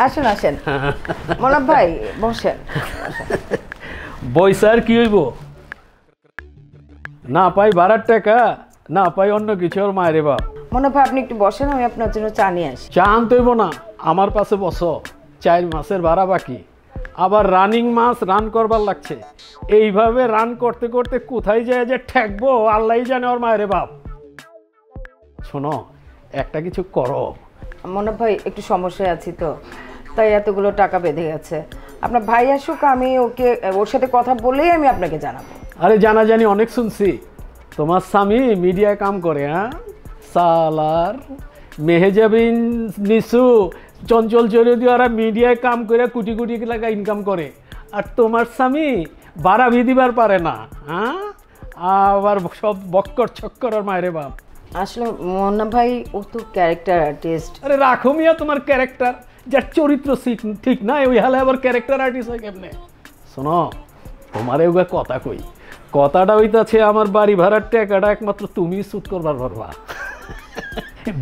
আসেন আসেন মনাফ ভাই বসেন। বইসার কি হইব? না পাই ভাড়ার টাকা, না পাই অন্য কিছু। ওর মায়ের বাপ। মনাফ ভাই আপনি একটু বসেন, আমি আপনার জন্য চা নিয়ে আসি। চা আনতে হইব না, আমার পাশে বসো। 4 মাসের ভাড়া বাকি, আবার রানিং মাস রান করবার লাগছে। এইভাবে রান করতে করতে কোথায় যায় যে ঠেকবো আল্লাহই জানে। ওর মায়ের বাপ। শোনো, একটা কিছু করো। মনাফ ভাই একটু সমস্যায় আছি তো, তাই এতগুলো টাকা বেঁধে গেছে। আপনার ভাই আসুক, আমি ওর সাথে কথা বলেই আমি আপনাকে জানাবো। আরে জানি অনেক শুনছি তোমার স্বামী মিডিয়ায় কাম করে। হ্যাঁ, সালার মেহেজাবিন নিসু চঞ্চল চৌধুরী ওরা মিডিয়ায় কাম করে কোটি কোটি টাকা ইনকাম করে, আর তোমার স্বামী ভাড়া দিবার পারে না। হ্যাঁ, আবার সব বক্কর ছক্কর। আর মায়ের বাপ। আসলে মনাফ ভাই ও তো ক্যারেক্টার আর্টিস্ট। আরে রাখো মিয়া তোমার ক্যারেক্টার, যার চরিত্র ঠিক না ওই হালে আবার ক্যারেক্টার আর্টিস্ট হয় কেমনে? শোনো, তোমার এগুলো কথা কই, কথাটা হইতাছে আমার বাড়ি ভাড়ার টাকাটা একমাত্র তুমি সুদ করবার পারবা।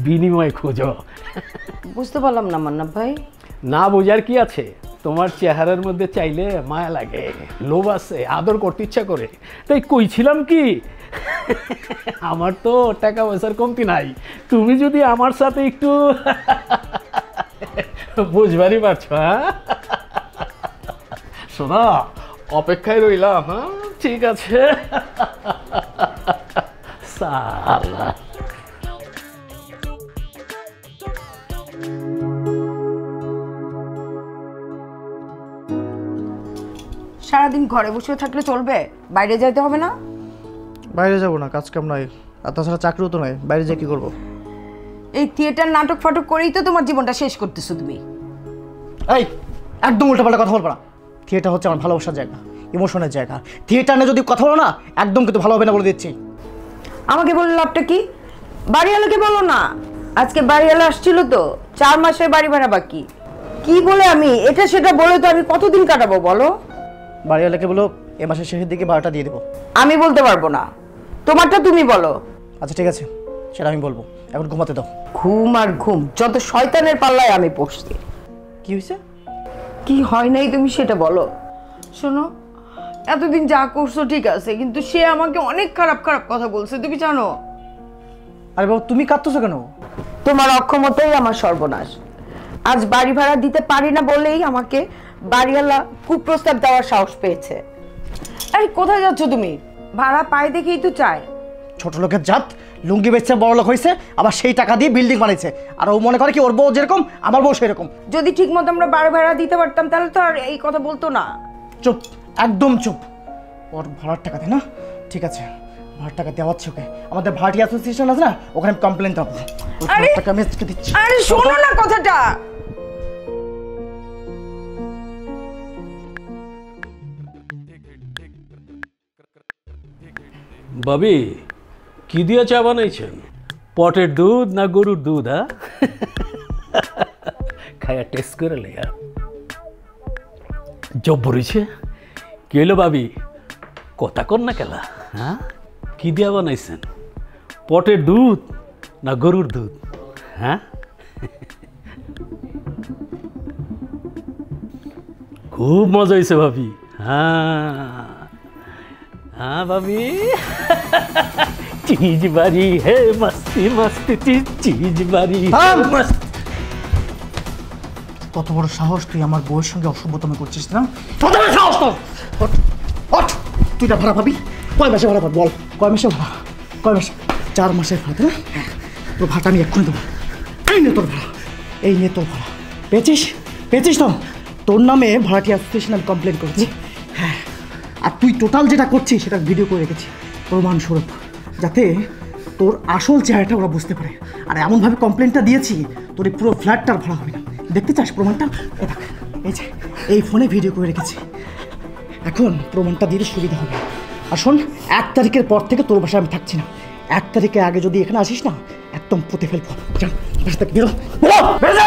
বিনিময় খোঁজো। বুঝতে পারলাম না মনাফ ভাই। না বোঝার কি আছে, তোমার চেহারার মধ্যে চাইলে মায়া লাগে, লোভ আছে, আদর করতে ইচ্ছা করে। তাই কইছিলাম কি, আমার তো টাকা পয়সার কমতি নাই। তুমি যদি আমার সাথে একটু বুঝবারই পারছো। হ্যাঁ শোনা, অপেক্ষায় রইলাম। হ্যাঁ ঠিক আছে। সালা সারাদিন ঘরে বসে থাকলে চলবে? বাইরে যাইতে হবে না? বাইরে যাবো না, কাজ কাম নাই। আর তাছাড়া চাকরিও তো নাই, বাইরে যেয়ে কি করবো? এই থিয়েটার নাটক ফাটক করেই তো তোমার জীবনটা শেষ করতেছো তুমি। এই একদম উল্টাপাল্টা কথা বলবো না। থিয়েটার হচ্ছে আমার ভালোবাসার জায়গা, ইমোশনের জায়গা। থিয়েটার নিয়ে যদি কথা বলো না, একদম কিন্তু ভালো হবে না বলে দিচ্ছি। আমাকে বললে লাভটা কি? বাড়িওয়ালাকে বলো না। আজকে বাড়িওয়ালা আসছিল তো, 4 মাসের বাড়ি ভাড়া বাকি। কি বলে আমি এটা সেটা বলে তো আমি কতদিন কাটাবো বলো? বাড়িওয়ালাকে বলো এ মাসের শেষের দিকে ভাড়াটা দিয়ে দেবো। আমি বলতে পারবো না, তোমারটা তুমি বলো। আচ্ছা ঠিক আছে, সেটা আমি বলবো। এখন ঘুমাতে দাও। ঘুম আর ঘুম, যত শয়তানের পাল্লায় আমি পড়ছি। কি হয়েছে? কি হয় নাই তুমি সেটা বলো। শোনো, এতদিন যা করছো ঠিক আছে, কিন্তু সে আমাকে অনেক খারাপ খারাপ কথা বলছে, তুমি জানো? আরে বাবু তুমি কাঁদতেছো কেন? তোমার অক্ষমতাই আমার সর্বনাশ। আজ বাড়ি ভাড়া দিতে পারি না বলেই আমাকে বাড়িওয়ালা কুপ্রস্তাব দেওয়ার সাহস পেয়েছে। আরে কোথায় যাচ্ছ তুমি? ভাড়া পাই দেখেই তো চায়। ছোট লোকের জাত, লুঙ্গি বেচছে বড় লোক হয়েছে, আবার সেই টাকা দিয়ে বিল্ডিং বানিয়েছে। আর ও মনে করে কি ওর বউ যেরকম আমার বউ সেরকম। যদি ঠিক মতো আমরা বাড়ি ভাড়া দিতে পারতাম তাহলে তো আর এই কথা বলতো না। চুপ, একদম চুপ। ওর ভাড়ার টাকা দে না? ঠিক আছে, ভাড়ার টাকা দেওয়াচ্ছে ওকে। আমাদের ভাড়াটি অ্যাসোসিয়েশন আছে না, ওখানে কমপ্লেন দেবো। টাকা আমি আজকে দিচ্ছি। আরে শোনো না কথাটা। ভাবি, কি দিয়ে চা বানাইছেন? পটের দুধ না গরুর দুধ? হ্যাঁ, খায়া টেস্ট করে লেয়া জব্বরিছে। কি হইলো ভাবি, কথা কর না কেলা? হ্যাঁ, কি দিয়া বানাইছেন? পটের দুধ না গরুর দুধ? হ্যাঁ, খুব মজা হয়েছে ভাবি। হ্যাঁ हाँ भाभी, चीज बारी है मस्ती मस्ती चीज बारी है मस्त। কত বড় সাহস তুই আমার বউয়ের সঙ্গে অসভ্যতম করছিস না? কত বড় সাহস তোর! ওঠ, তুই না ভাড়া পাবি? কয় মাসে ভাড়া পাবি বল? কয় মাসে ভাড়া? কয় মাসে? 4 মাসের ভাড়া না? তোর ভাড়াটা আমি এক্ষুনি দেবো। এই নে তোর ভাড়া, এই নে তোর ভাড়া। পেয়েছিস? পেয়েছিস তো? তোর নামে ভাড়াটি অ্যাসোসিয়েশন আমি কমপ্লেন করেছি। হ্যাঁ, আর তুই টোটাল যেটা করছিস সেটা ভিডিও করে রেখেছি প্রমাণস্বরূপ, যাতে তোর আসল চেহারাটা ওরা বুঝতে পারে। আর এমনভাবে কমপ্লেনটা দিয়েছি তোর এই পুরো ফ্ল্যাটটার ভাড়া হবে না। দেখতে চাস প্রমাণটা? এই দেখ, এই যে এই ফোনে ভিডিও করে রেখেছি। এখন প্রমাণটা দিলে সুবিধা হবে। আর শোন, 1 তারিখের পর থেকে তোর বাসায় আমি থাকছি না। 1 তারিখের আগে যদি এখানে আসিস না, একদম পুঁতে ফেলবো। বাসা থেকে বেরো, বেরো, বেরো।